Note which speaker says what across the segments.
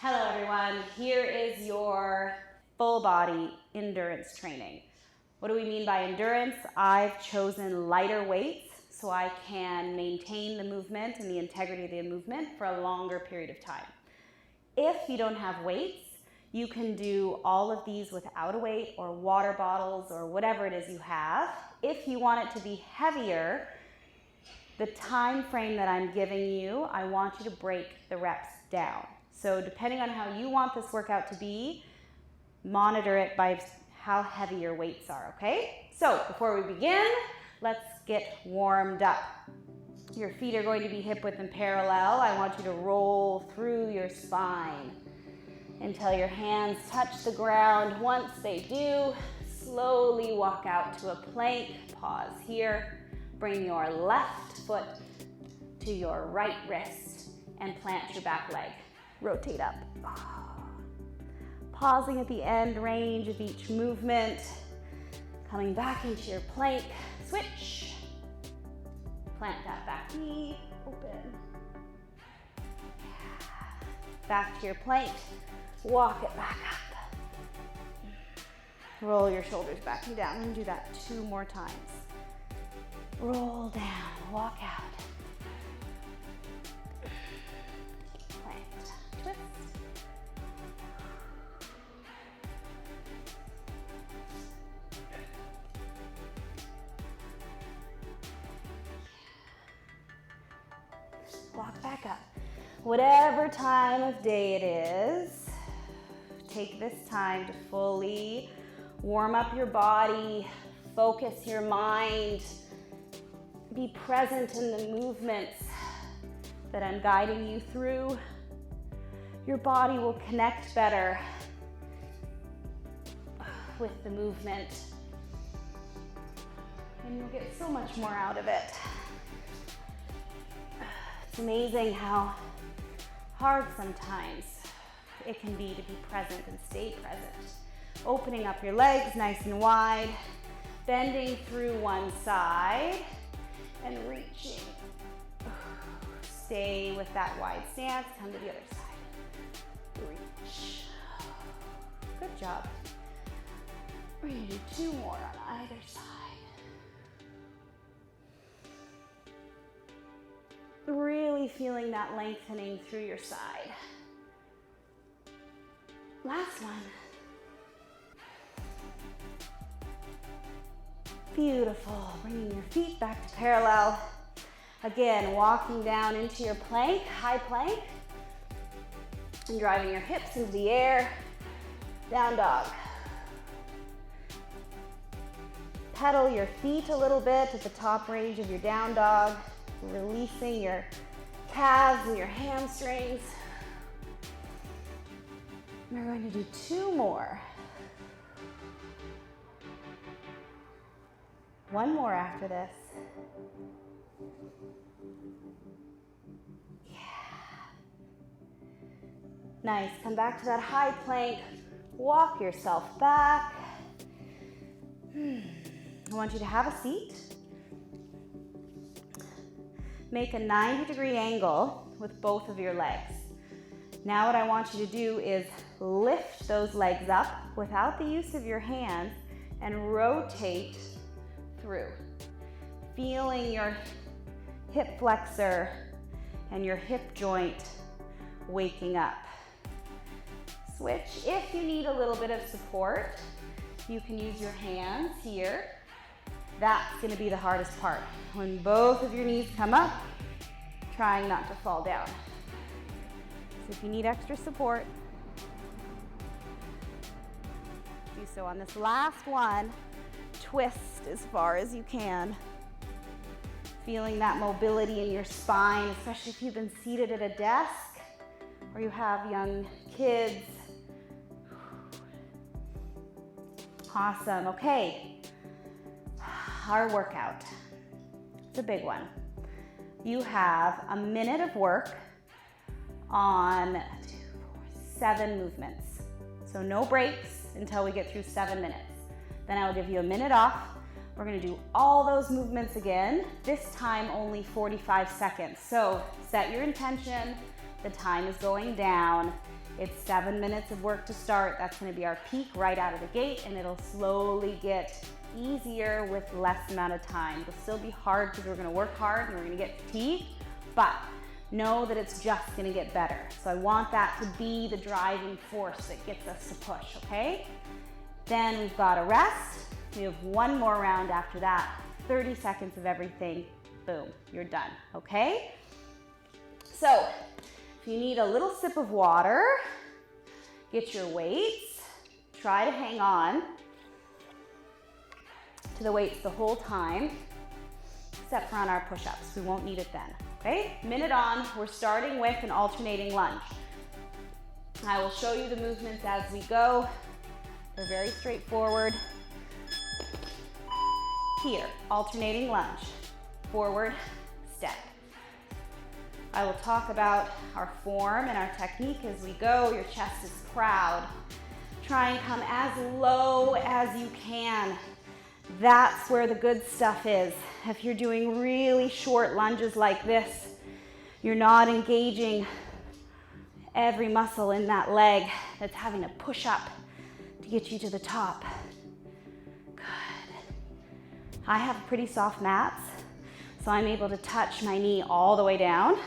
Speaker 1: Hello everyone, here is your full body endurance training. What do we mean by endurance? I've chosen lighter weights so I can maintain the movement and the integrity of the movement for a longer period of time. If you don't have weights, you can do all of these without a weight or water bottles or whatever it is you have. If you want it to be heavier, the time frame that I'm giving you, I want you to break the reps down. So depending on how you want this workout to be, monitor it by how heavy your weights are, okay? So before we begin, let's get warmed up. Your feet are going to be hip width and parallel. I want you to roll through your spine until your hands touch the ground. Once they do, slowly walk out to a plank. Pause here. Bring your left foot to your right wrist and plant your back leg. Rotate up. Pausing at the end range of each movement. Coming back into your plank. Switch. Plant that back knee. Open. Back to your plank. Walk it back up. Roll your shoulders back and down. And do that 2 more times. Roll down. Walk out. Twist. Walk back up. Whatever time of day it is, take this time to fully warm up your body, focus your mind, be present in the movements that I'm guiding you through. Your body will connect better with the movement, and you'll get so much more out of it. It's amazing how hard sometimes it can be to be present and stay present. Opening up your legs nice and wide, bending through one side, and reaching. Stay with that wide stance, come to the other side. Reach. Good job. We're going to do 2 more on either side. Really feeling that lengthening through your side. Last one. Beautiful. Bringing your feet back to parallel. Again, walking down into your plank, high plank. And driving your hips into the air, down dog. Pedal your feet a little bit at the top range of your down dog, releasing your calves and your hamstrings. We're going to do 2 more. 1 more after this. Nice, come back to that high plank, walk yourself back. I want you to have a seat. Make a 90-degree angle with both of your legs. Now what I want you to do is lift those legs up without the use of your hands and rotate through. Feeling your hip flexor and your hip joint waking up. Switch. If you need a little bit of support, you can use your hands here. That's going to be the hardest part. When both of your knees come up, trying not to fall down. So if you need extra support, do so on this last one. Twist as far as you can. Feeling that mobility in your spine, especially if you've been seated at a desk or you have young kids. Awesome, okay. Our workout, it's a big one. You have a minute of work on 7 movements. So no breaks until we get through 7 minutes. Then I'll give you a minute off. We're gonna do all those movements again, this time only 45 seconds. So set your intention, the time is going down. It's 7 minutes of work to start. That's gonna be our peak right out of the gate, and it'll slowly get easier with less amount of time. It'll still be hard because we're gonna work hard and we're gonna get fatigued, but know that it's just gonna get better. So I want that to be the driving force that gets us to push, okay? Then we've got a rest. We have one more round after that. 30 seconds of everything, boom, you're done, okay? So, if you need a little sip of water, get your weights, try to hang on to the weights the whole time, except for on our push-ups. We won't need it then, okay? Minute on, we're starting with an alternating lunge. I will show you the movements as we go. They're very straightforward. Here, alternating lunge, forward, step. I will talk about our form and our technique as we go. Your chest is proud. Try and come as low as you can. That's where the good stuff is. If you're doing really short lunges like this, you're not engaging every muscle in that leg that's having to push up to get you to the top. Good. I have pretty soft mats, so I'm able to touch my knee all the way down.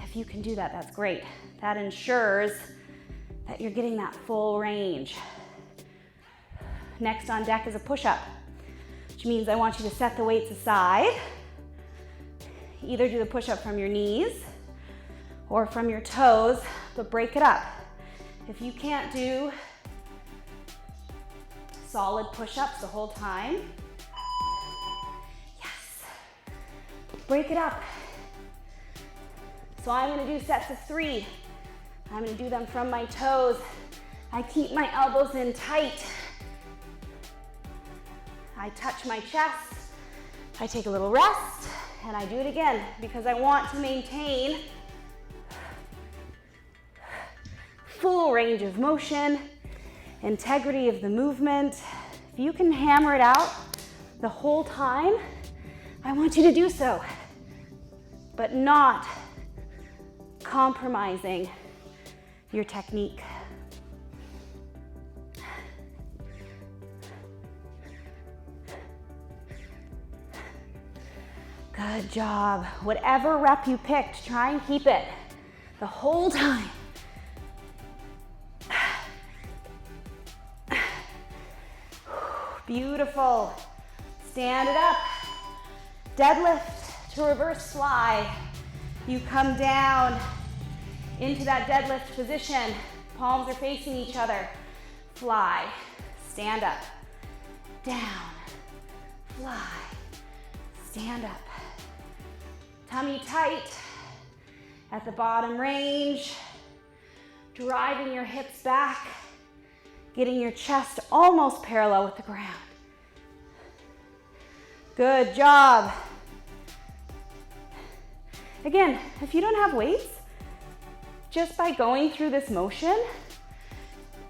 Speaker 1: If you can do that, that's great. That ensures that you're getting that full range. Next on deck is a push-up, which means I want you to set the weights aside. Either do the push-up from your knees or from your toes, but break it up. If you can't do solid push-ups the whole time, yes, break it up. So I'm gonna do sets of 3. I'm gonna do them from my toes. I keep my elbows in tight. I touch my chest. I take a little rest, and I do it again because I want to maintain full range of motion, integrity of the movement. If you can hammer it out the whole time, I want you to do so, but not compromising your technique. Good job. Whatever rep you picked, try and keep it the whole time. Beautiful. Stand it up. Deadlift to reverse fly. You come down into that deadlift position. Palms are facing each other. Fly. Stand up. Down. Fly. Stand up. Tummy tight at the bottom range. Driving your hips back. Getting your chest almost parallel with the ground. Good job. Again, if you don't have weights, just by going through this motion,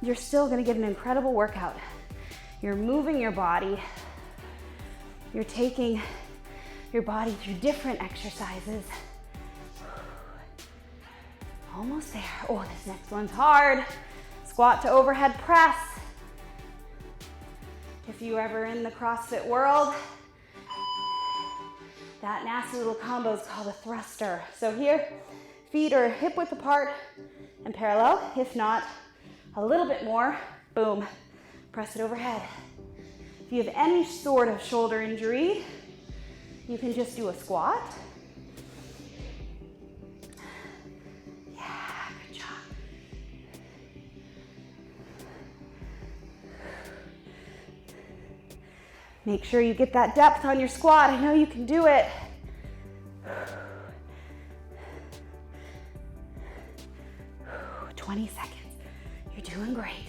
Speaker 1: you're still gonna get an incredible workout. You're moving your body. You're taking your body through different exercises. Almost there. Oh, this next one's hard. Squat to overhead press. If you're ever in the CrossFit world, that nasty little combo is called a thruster. So here, feet are hip width apart and parallel. If not, a little bit more, boom, press it overhead. If you have any sort of shoulder injury, you can just do a squat. Yeah, good job. Make sure you get that depth on your squat. I know you can do it. Whew, 20 seconds. You're doing great.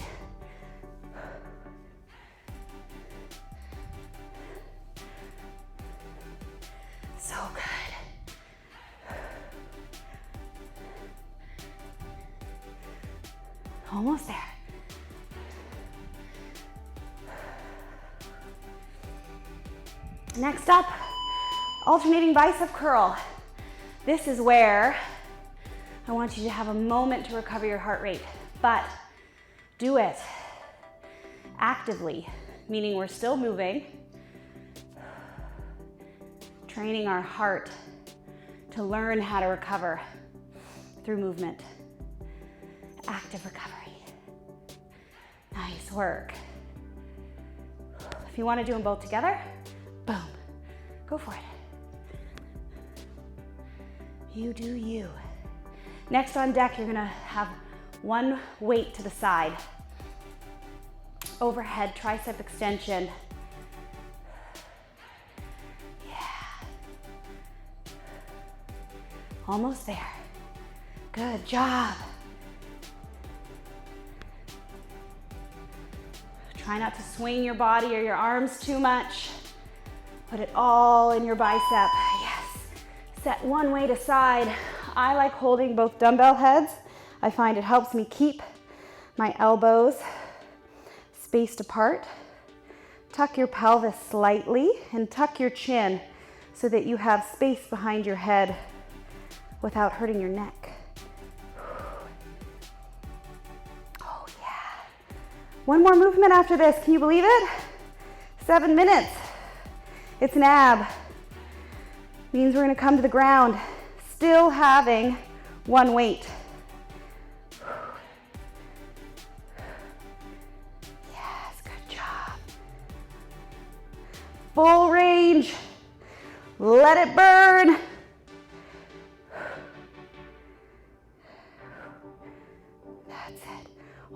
Speaker 1: So good. Almost there. Next up, alternating bicep curl. This is where I want you to have a moment to recover your heart rate, but do it actively, meaning we're still moving, training our heart to learn how to recover through movement. Active recovery. Nice work. If you want to do them both together, boom, go for it. You do you. Next on deck, you're gonna have one weight to the side. Overhead tricep extension. Yeah. Almost there. Good job. Try not to swing your body or your arms too much. Put it all in your bicep. Yes. Set one weight aside. I like holding both dumbbell heads. I find it helps me keep my elbows spaced apart. Tuck your pelvis slightly and tuck your chin so that you have space behind your head without hurting your neck. One more movement after this. Can you believe it? 7 minutes. It's an ab. Means we're going to come to the ground, still having one weight. Yes, good job. Full range. Let it burn. That's it.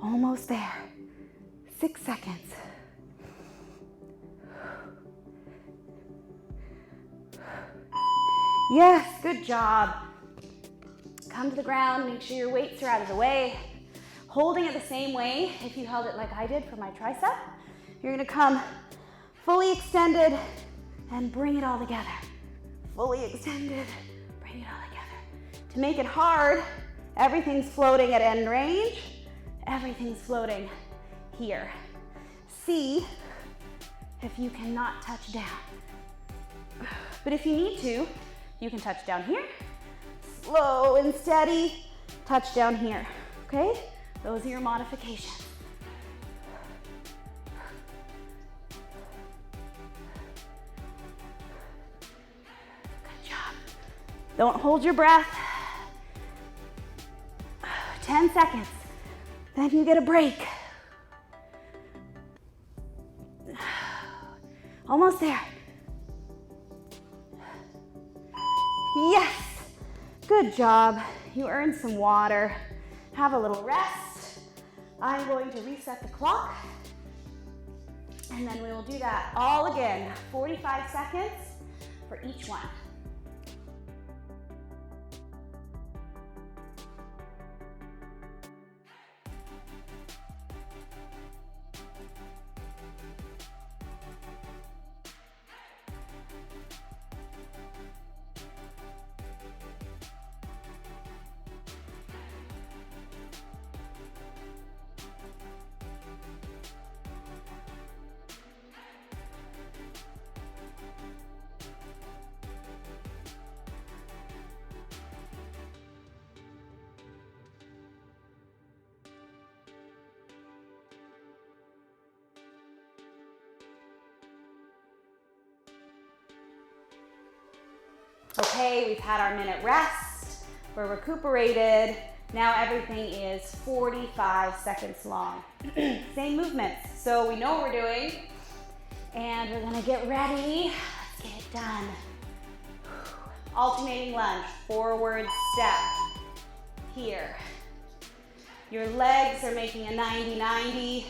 Speaker 1: Almost there. 6 seconds. Yes, good job. Come to the ground, make sure your weights are out of the way. Holding it the same way, if you held it like I did for my tricep, you're gonna come fully extended and bring it all together. Fully extended, bring it all together. To make it hard, everything's floating at end range, everything's floating here. See if you cannot touch down. But if you need to, you can touch down here. Slow and steady, touch down here, okay? Those are your modifications. Good job. Don't hold your breath. 10 seconds, then you get a break. Almost there. Yes, good job. You earned some water. Have a little rest. I'm going to reset the clock, and then we will do that all again. 45 seconds for each one. Okay, we've had our minute rest. We're recuperated. Now everything is 45 seconds long. Same movements. So we know what we're doing. And we're gonna get ready. Let's get it done. Alternating lunge, forward step. Here. Your legs are making a 90-90.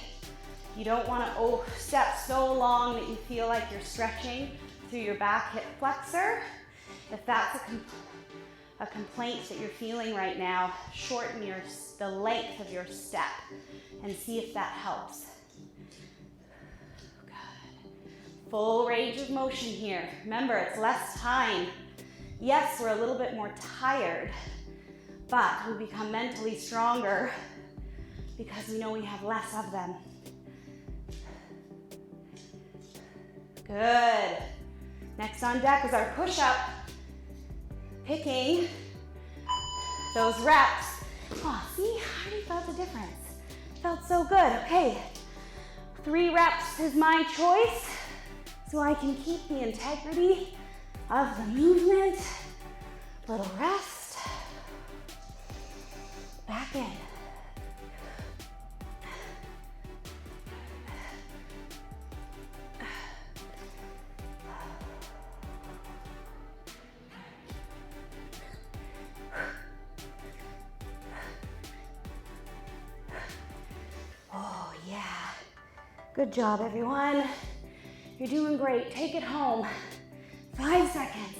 Speaker 1: You don't wanna step so long that you feel like you're stretching through your back hip flexor. If that's a complaint that you're feeling right now, shorten the length of your step and see if that helps. Good. Full range of motion here. Remember, it's less time. Yes, we're a little bit more tired, but we become mentally stronger because we know we have less of them. Good. Next on deck is our push-up. Picking those reps. Oh, see, I already felt the difference. Felt so good. Okay, 3 reps is my choice, so I can keep the integrity of the movement. Little rest. Back in. Oh, yeah. Good job, everyone. You're doing great. Take it home. 5 seconds.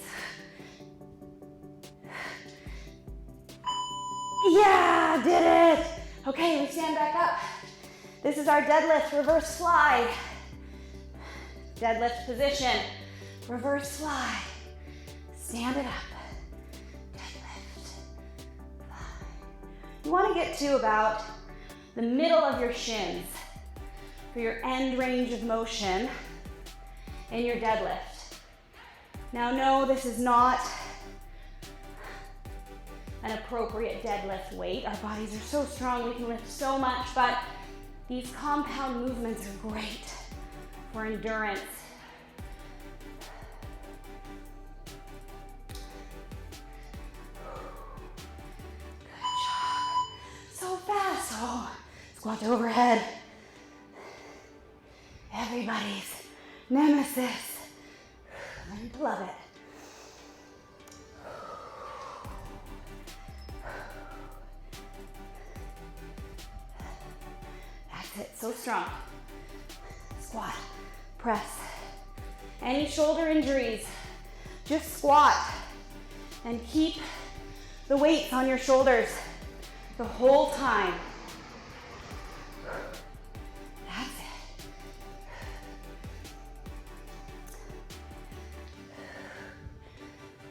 Speaker 1: Yeah, did it. Okay, we stand back up. This is our deadlift reverse fly. Deadlift position, reverse fly. Stand it up. Deadlift, fly. You want to get to about the middle of your shins for your end range of motion in your deadlift. Now, no, this is not an appropriate deadlift weight. Our bodies are so strong, we can lift so much, but these compound movements are great for endurance. Good job. So fast. Oh, squat to overhead. Everybody's nemesis. Learn to love it. That's it, so strong. Squat, press. Any shoulder injuries, just squat and keep the weights on your shoulders the whole time. That's it.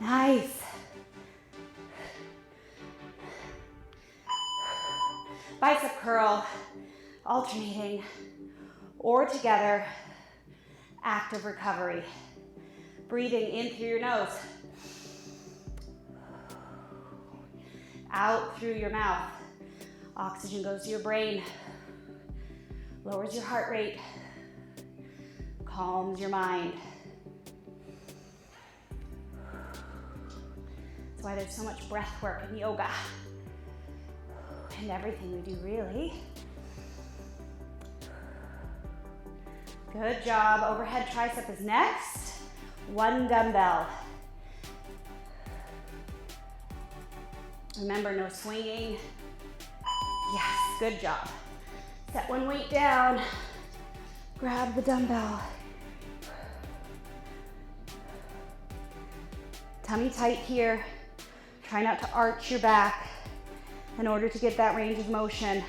Speaker 1: Nice. Bicep curl, alternating or together, active recovery. Breathing in through your nose, out through your mouth. Oxygen goes to your brain, lowers your heart rate, calms your mind. That's why there's so much breath work in yoga and everything we do, really. Good job. Overhead tricep is next. 1 dumbbell. Remember, no swinging. Yes, good job. Set one weight down. Grab the dumbbell. Tummy tight here. Try not to arch your back in order to get that range of motion.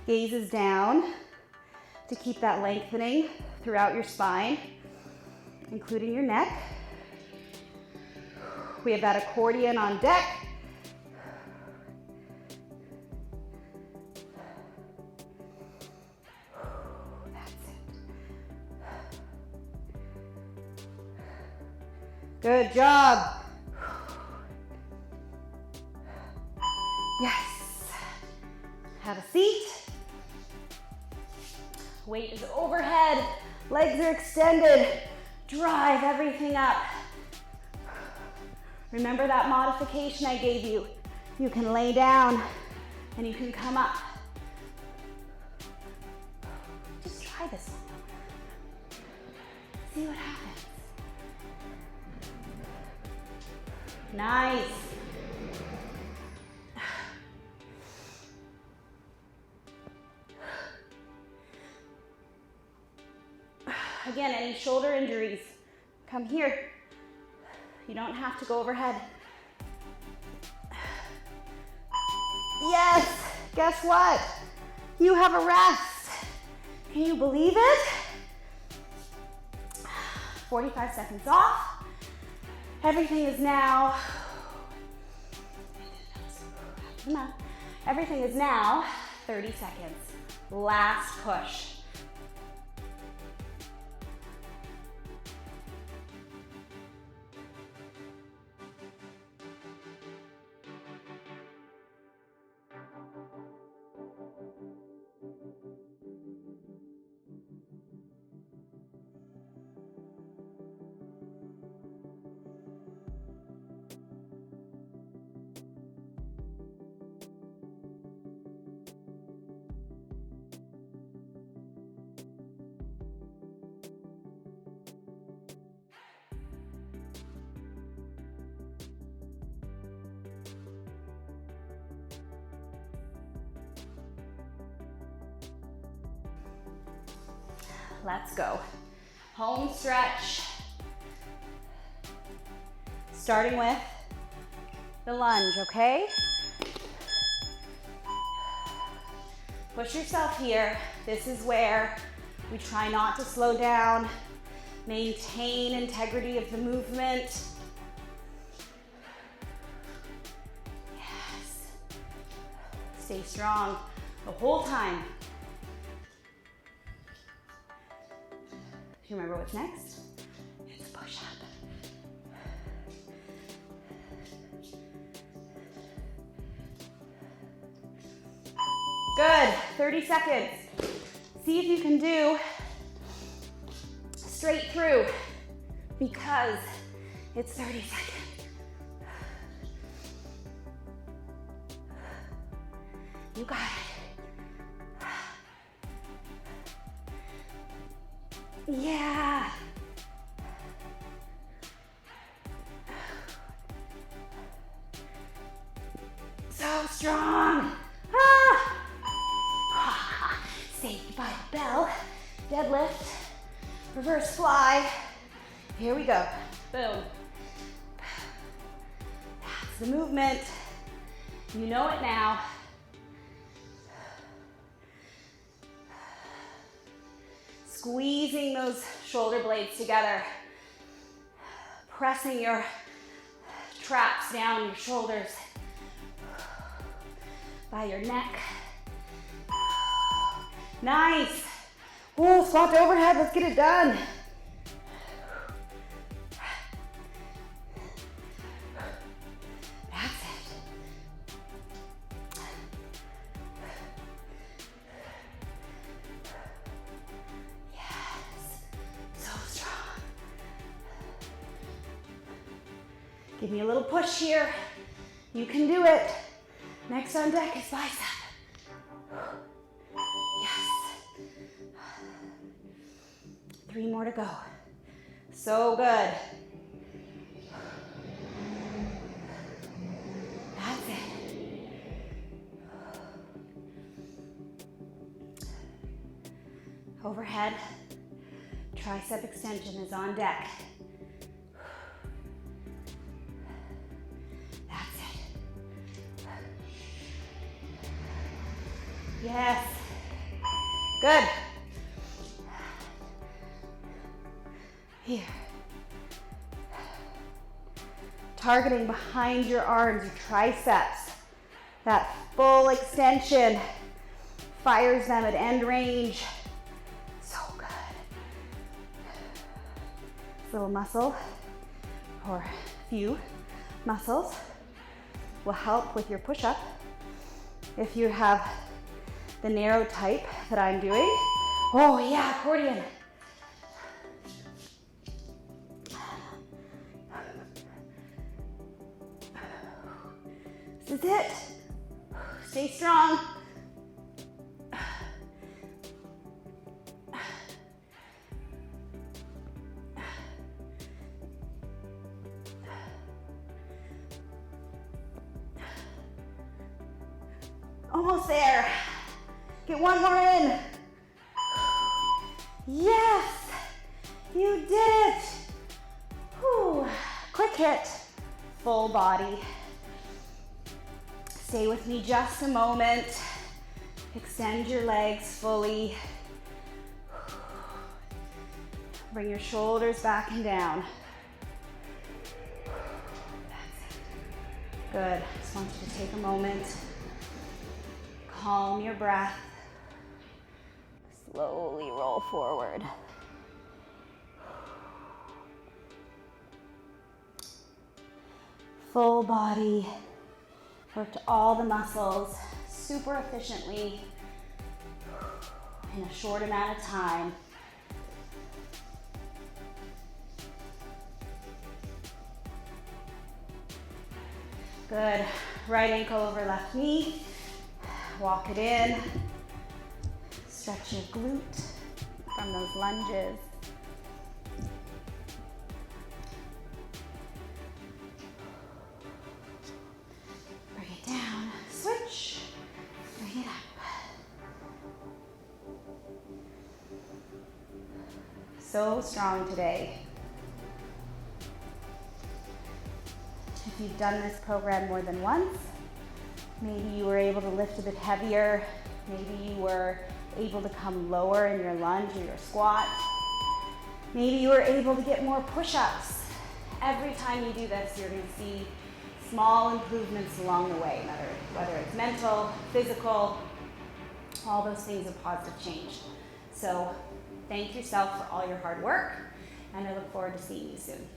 Speaker 1: Gaze is down to keep that lengthening throughout your spine, including your neck. We have that accordion on deck. That's it. Good job. Yes. Have a seat. Weight is overhead, legs are extended. Drive everything up. Remember that modification I gave you. You can lay down and you can come up. Just try this one. See what happens. Nice. Again, any shoulder injuries, come here. You don't have to go overhead. Yes, guess what? You have a rest. Can you believe it? 45 seconds off. Everything is now, everything is now 30 seconds. Last push. Let's go. Home stretch. Starting with the lunge, okay? Push yourself here. This is where we try not to slow down, maintain integrity of the movement. Yes. Stay strong the whole time. Do you remember what's next? It's push-up. Good, 30 seconds. See if you can do straight through because it's 30 seconds. You got it. Yeah. So strong. Ah. Saved by the bell. Deadlift. Reverse fly. Here we go. Boom. That's the movement. You know it now. Squeezing those shoulder blades together. Pressing your traps down your shoulders by your neck. Nice. Oh, squat to overhead. Let's get it done. That's it. Yes. So strong. Give me a little push here. You can do it. Next on deck is bicep. Yes. 3 more to go. So good. That's it. Overhead tricep extension is on deck. That's it. Yes. Good. Here. Targeting behind your arms, your triceps. That full extension fires them at end range. So good. This little muscle, or a few muscles, will help with your push-up if you have the narrow type that I'm doing. Oh yeah, accordion. This is it. Stay strong. Almost there. Get one more in. Yes, you did it. Whew. Quick hit, full body. Stay with me just a moment. Extend your legs fully. Bring your shoulders back and down. That's it. Good. Just want you to take a moment. Calm your breath. Slowly roll forward. Full body. Worked all the muscles super efficiently in a short amount of time. Good. Right ankle over left knee. Walk it in. Stretch your glute from those lunges. Bring it down. Switch. Bring it up. So strong today. If you've done this program more than once, maybe you were able to lift a bit heavier, maybe you were able to come lower in your lunge or your squat. Maybe you were able to get more push-ups. Every time you do this, you're going to see small improvements along the way, whether it's mental, physical, all those things of positive change. So thank yourself for all your hard work, and I look forward to seeing you soon.